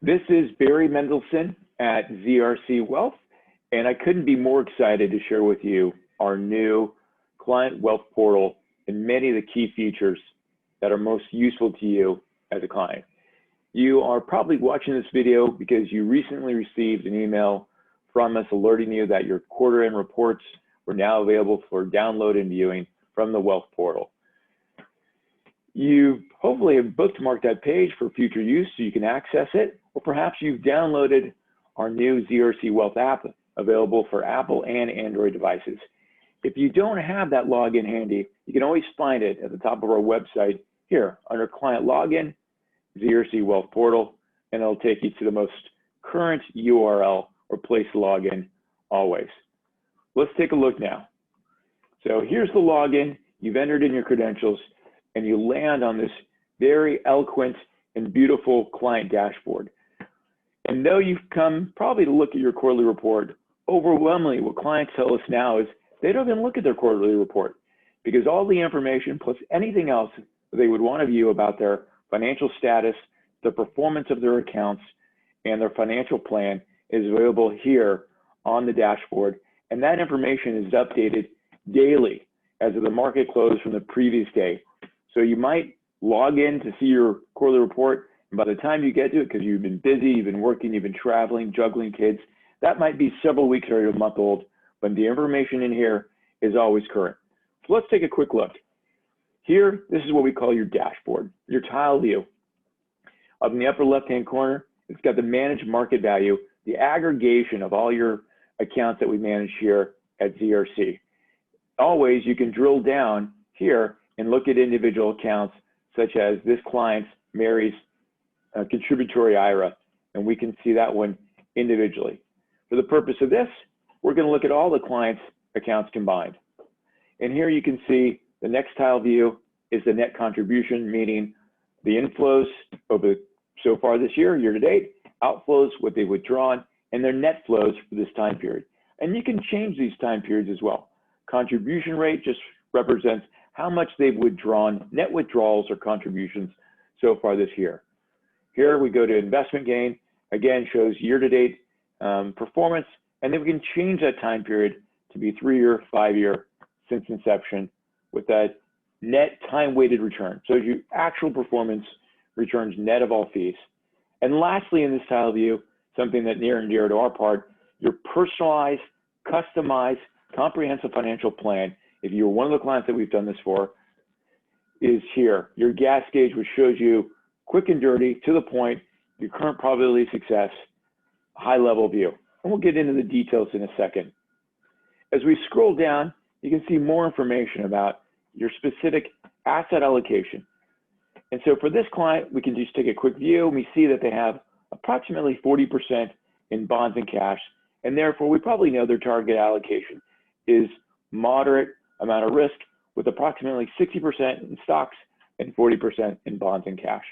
This is Barry Mendelson at ZRC Wealth, and I couldn't be more excited to share with you our new client wealth portal and many of the key features that are most useful to you as a client. You are probably watching this video because you recently received an email from us alerting you that your quarter-end reports were now available for download and viewing from the wealth portal. You hopefully have bookmarked that page for future use so you can access it, or perhaps you've downloaded our new ZRC Wealth app available for Apple and Android devices. If you don't have that login handy, you can always find it at the top of our website here under Client Login, ZRC Wealth Portal, and it'll take you to the most current URL or place to log in always. Let's take a look now. So here's the login. You've entered in your credentials and you land on this very eloquent and beautiful client dashboard. And though you've come probably to look at your quarterly report, overwhelmingly what clients tell us now is they don't even look at their quarterly report because all the information plus anything else they would want to view about their financial status, the performance of their accounts, and their financial plan is available here on the dashboard. And that information is updated daily as of the market close from the previous day. So you might log in to see your quarterly report, and by the time you get to it, because you've been busy, you've been working, you've been traveling, juggling kids, that might be several weeks or a month old, but the information in here is always current. So let's take a quick look. Here, this is what we call your dashboard, your tile view. Up in the upper left-hand corner, it's got the managed market value, the aggregation of all your accounts that we manage here at ZRC. Always, you can drill down here and look at individual accounts, such as this client's Mary's contributory IRA, and we can see that one individually. For the purpose of this, we're going to look at all the clients' accounts combined. And here you can see the next tile view is the net contribution, meaning the inflows over so far this year to date, outflows, what they've withdrawn, and their net flows for this time period. And you can change these time periods as well. Contribution rate just represents how much they've withdrawn, net withdrawals or contributions so far this year. Here we go to investment gain, again shows year-to-date performance, and then we can change that time period to be 3-year, 5-year since inception with that net time-weighted return. So your actual performance returns net of all fees. And lastly in this tile view, something that near and dear to our part, your personalized, customized, comprehensive financial plan, if you're one of the clients that we've done this for, is here. Your gas gauge, which shows you quick and dirty, to the point, your current probability of success, high level view. And we'll get into the details in a second. As we scroll down, you can see more information about your specific asset allocation. And so for this client, we can just take a quick view and we see that they have approximately 40% in bonds and cash. And therefore, we probably know their target allocation is moderate amount of risk with approximately 60% in stocks and 40% in bonds and cash.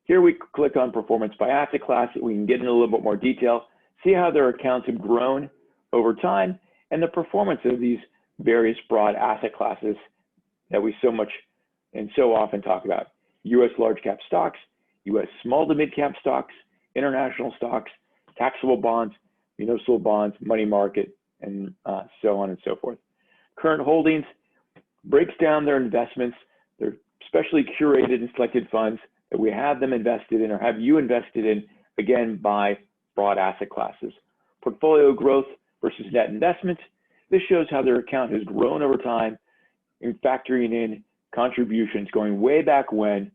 Here we click on performance by asset class. We can get into a little bit more detail, see how their accounts have grown over time and the performance of these various broad asset classes that we so much and so often talk about. US large cap stocks, US small to mid cap stocks, international stocks, taxable bonds, municipal bonds, money market, and so on and so forth. Current holdings breaks down their investments. They're specially curated and selected funds that we have them invested in or have you invested in, again, by broad asset classes. Portfolio growth versus net investment. This shows how their account has grown over time in factoring in contributions going way back when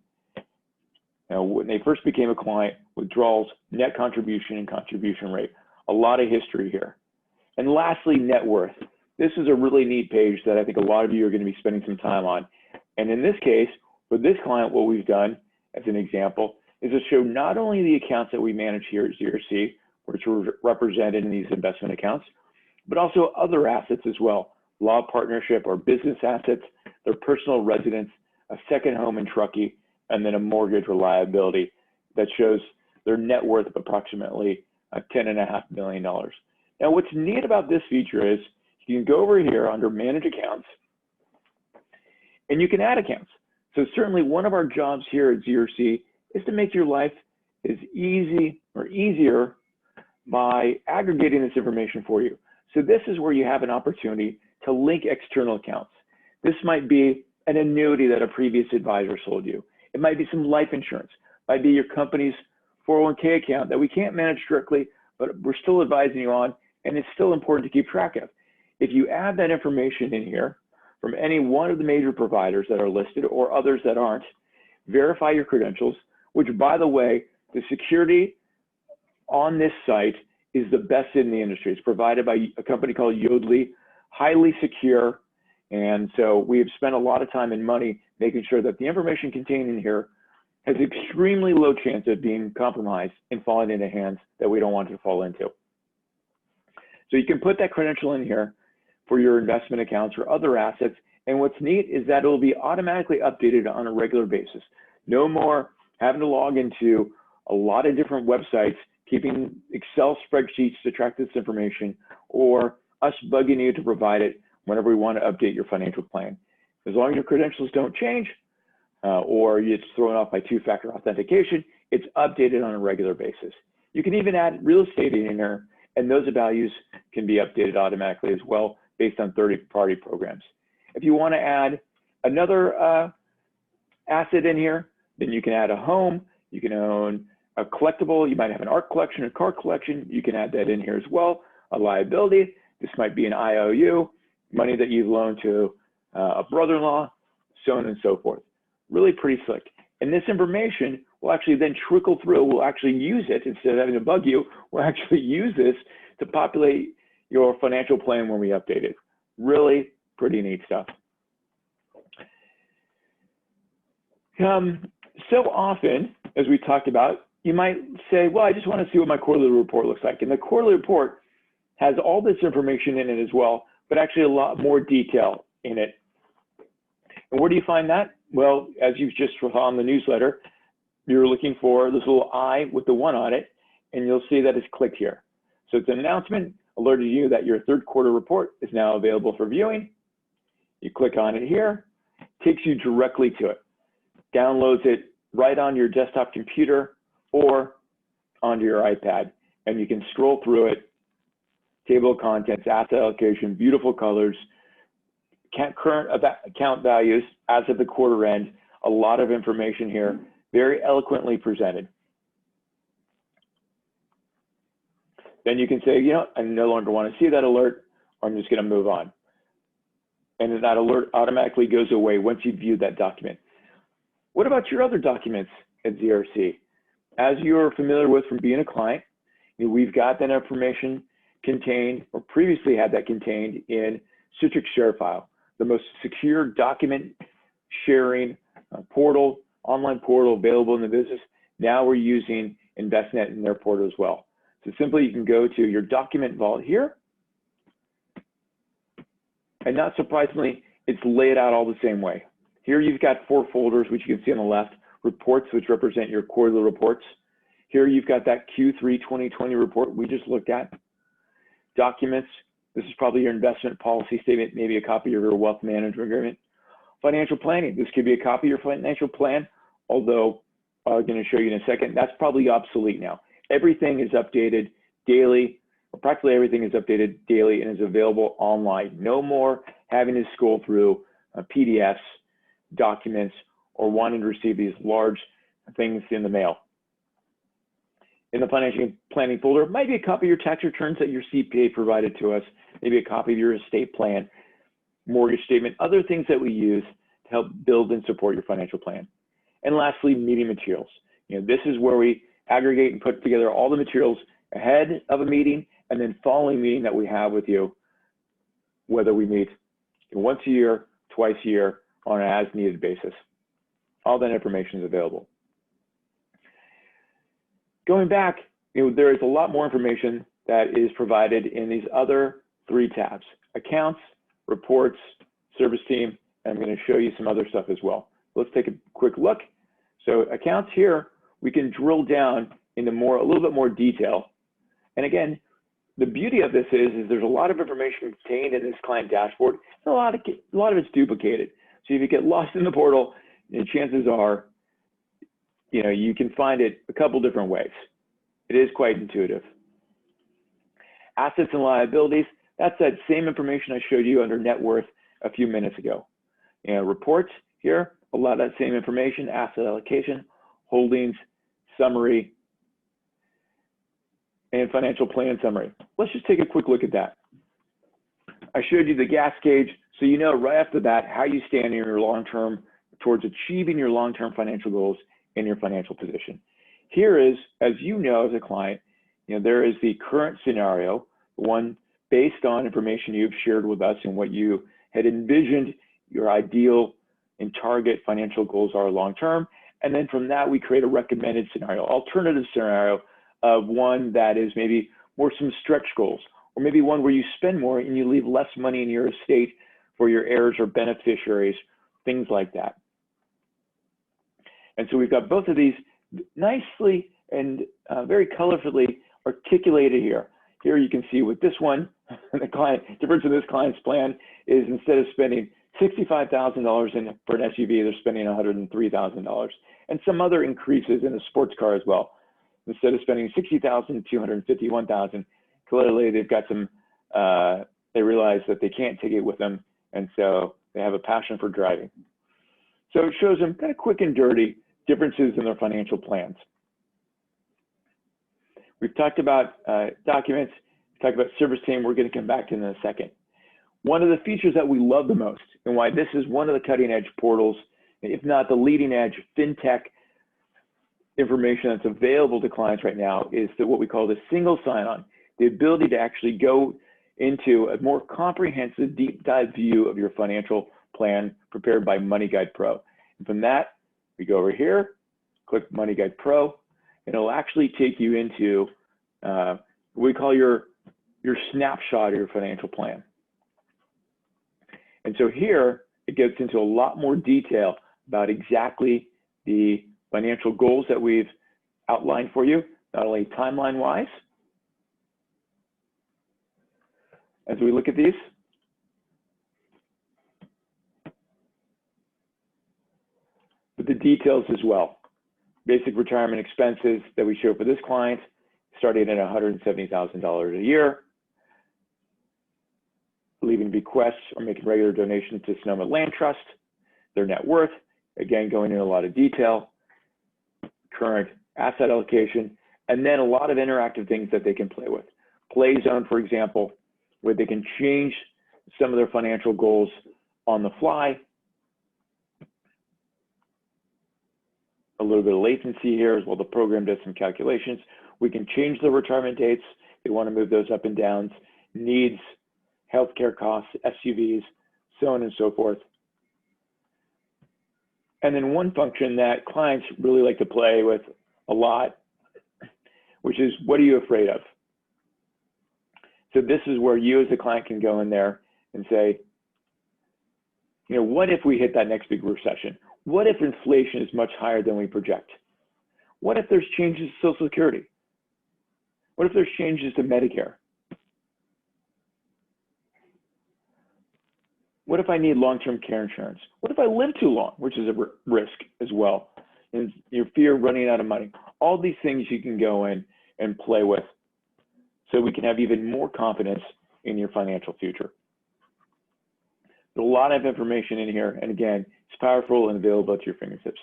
they first became a client, withdrawals, net contribution, and contribution rate. A lot of history here. And lastly, net worth. This is a really neat page that I think a lot of you are going to be spending some time on. And in this case, for this client, what we've done as an example is to show not only the accounts that we manage here at ZRC, which are represented in these investment accounts, but also other assets as well. Law partnership or business assets, their personal residence, a second home in Truckee, and then a mortgage reliability that shows their net worth of approximately $10.5 million. Now, what's neat about this feature is you can go over here under Manage Accounts, and you can add accounts. So certainly one of our jobs here at ZRC is to make your life is easier by aggregating this information for you. So this is where you have an opportunity to link external accounts. This might be an annuity that a previous advisor sold you. It might be some life insurance. It might be your company's 401k account that we can't manage directly, but we're still advising you on, and it's still important to keep track of. If you add that information in here from any one of the major providers that are listed or others that aren't, verify your credentials, which, by the way, the security on this site is the best in the industry. It's provided by a company called Yodlee, highly secure. And so we have spent a lot of time and money making sure that the information contained in here has extremely low chance of being compromised and falling into hands that we don't want to fall into. So you can put that credential in here for your investment accounts or other assets. And what's neat is that it'll be automatically updated on a regular basis. No more having to log into a lot of different websites, keeping Excel spreadsheets to track this information, or us bugging you to provide it whenever we want to update your financial plan. As long as your credentials don't change, or it's thrown off by two-factor authentication, it's updated on a regular basis. You can even add real estate in there, and those values can be updated automatically as well based on third-party programs. If you want to add another asset in here, then you can add a home, you can own a collectible, you might have an art collection, a car collection, you can add that in here as well, a liability. This might be an IOU, money that you've loaned to a brother-in-law, so on and so forth. Really pretty slick. And this information will actually then trickle through. We'll actually use it instead of having to bug you. We'll actually use this to populate your financial plan when we update it. Really pretty neat stuff. So often, as we talked about, you might say, well, I just want to see what my quarterly report looks like. And the quarterly report has all this information in it as well, but actually a lot more detail in it. And where do you find that? Well, as you've just saw on the newsletter, you're looking for this little I with the 1 on it, and you'll see that it's clicked here. So it's an announcement alerting you that your third quarter report is now available for viewing. You click on it here, takes you directly to it. Downloads it right on your desktop computer or onto your iPad, and you can scroll through it. Table of contents, asset allocation, beautiful colors, current account values as of the quarter end, a lot of information here, very eloquently presented. Then you can say, you know, I no longer want to see that alert, or I'm just going to move on. And that alert automatically goes away once you view that document. What about your other documents at ZRC? As you're familiar with from being a client, we've got that information contained, or previously had that contained in Citrix ShareFile, the most secure document sharing portal, online portal available in the business. Now we're using Envestnet in their portal as well. So simply you can go to your document vault here, and not surprisingly, it's laid out all the same way. Here you've got 4 folders, which you can see on the left, reports, which represent your quarterly reports. Here you've got that Q3 2020 report we just looked at. Documents, this is probably your investment policy statement, maybe a copy of your wealth management agreement. Financial planning, this could be a copy of your financial plan, although I'm going to show you in a second, that's probably obsolete now. Everything is updated daily, or practically everything is updated daily and is available online. No more having to scroll through PDFs, documents, or wanting to receive these large things in the mail. In the financial planning folder, might be a copy of your tax returns that your CPA provided to us, maybe a copy of your estate plan, mortgage statement, other things that we use to help build and support your financial plan. And lastly, meeting materials. This is where we aggregate and put together all the materials ahead of a meeting and then following meeting that we have with you, whether we meet once a year, twice a year, on an as-needed basis. All that information is available. Going back, there is a lot more information that is provided in these other 3 tabs: accounts, reports, service team, and I'm going to show you some other stuff as well. Let's take a quick look. So accounts here, we can drill down into a little bit more detail. And again, the beauty of this is there's a lot of information contained in this client dashboard, and a lot of it's duplicated. So if you get lost in the portal, chances are you can find it a couple different ways. It is quite intuitive. Assets and liabilities, that's that same information I showed you under net worth a few minutes ago. Reports here, a lot of that same information, asset allocation, holdings, summary, and financial plan summary. Let's just take a quick look at that. I showed you the gas gauge, so you know right off the bat how you stand in your long-term towards achieving your long-term financial goals in your financial position. Here is, as you know as a client, there is the current scenario, one based on information you've shared with us and what you had envisioned your ideal and target financial goals are long-term. And then from that, we create a recommended scenario, alternative scenario of one that is maybe more some stretch goals, or maybe one where you spend more and you leave less money in your estate for your heirs or beneficiaries, things like that. And so we've got both of these nicely and very colorfully articulated here. Here you can see with this one, the difference in this client's plan is instead of spending $65,000 for an SUV, they're spending $103,000, and some other increases in a sports car as well. Instead of spending $60,000, $251,000. Clearly, they've got some. They realize that they can't take it with them, and so they have a passion for driving. So it shows them kind of quick and dirty differences in their financial plans. We've talked about documents, we've talked about service team. We're going to come back to in a second. One of the features that we love the most, and why this is one of the cutting edge portals, if not the leading edge fintech information that's available to clients right now, is what we call the single sign-on, the ability to actually go into a more comprehensive deep dive view of your financial plan prepared by MoneyGuide Pro. And from that, we go over here, click MoneyGuide Pro, and it'll actually take you into what we call your snapshot of your financial plan. And so here, it gets into a lot more detail about exactly the financial goals that we've outlined for you, not only timeline-wise. As we look at these, but the details as well. Basic retirement expenses that we show for this client, starting at $170,000 a year, leaving bequests or making regular donations to Sonoma Land Trust, their net worth, again, going into a lot of detail, current asset allocation, and then a lot of interactive things that they can play with. Play Zone, for example, where they can change some of their financial goals on the fly. A little bit of latency here as well. The program does some calculations. We can change the retirement dates. They want to move those up and downs, needs, healthcare costs, SUVs, so on and so forth. And then one function that clients really like to play with a lot, which is, what are you afraid of? So this is where you as a client can go in there and say, what if we hit that next big recession? What if inflation is much higher than we project? What if there's changes to Social Security? What if there's changes to Medicare? What if I need long-term care insurance? What if I live too long, which is a risk as well, and your fear of running out of money? All these things you can go in and play with so we can have even more confidence in your financial future. There's a lot of information in here, and again, it's powerful and available at your fingertips.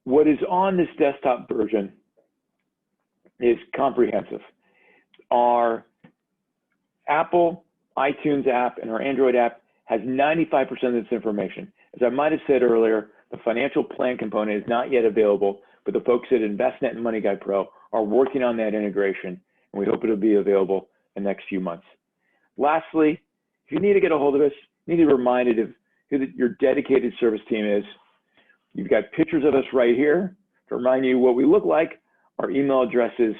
What is on this desktop version is comprehensive. Our Apple iTunes app and our Android app has 95% of this information. As I might have said earlier, the financial plan component is not yet available, but the folks at Envestnet and MoneyGuide Pro are working on that integration, and we hope it'll be available in the next few months. Lastly, if you need to get a hold of us, you need to be reminded of who your dedicated service team is. You've got pictures of us right here to remind you what we look like, our email addresses,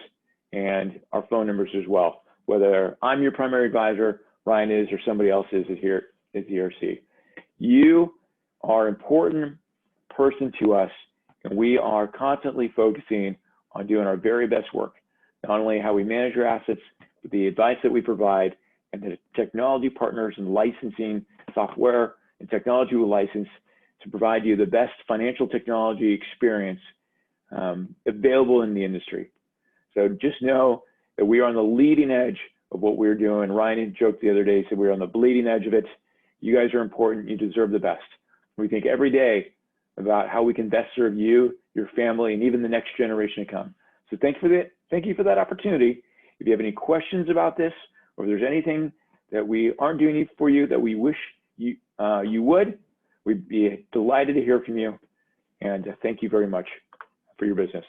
and our phone numbers as well. Whether I'm your primary advisor, Ryan is, or somebody else is here at ERC. You are an important person to us, and we are constantly focusing on doing our very best work, not only how we manage your assets, but the advice that we provide, and the technology partners and licensing software and technology we license to provide you the best financial technology experience available in the industry. So just know that we are on the leading edge of what we're doing. Ryan joked the other day, said we're on the bleeding edge of it. You guys are important. You deserve the best. We think every day about how we can best serve you, your family, and even the next generation to come. So thank you for that opportunity. If you have any questions about this, or if there's anything that we aren't doing for you that we wish you would, we'd be delighted to hear from you. And thank you very much for your business.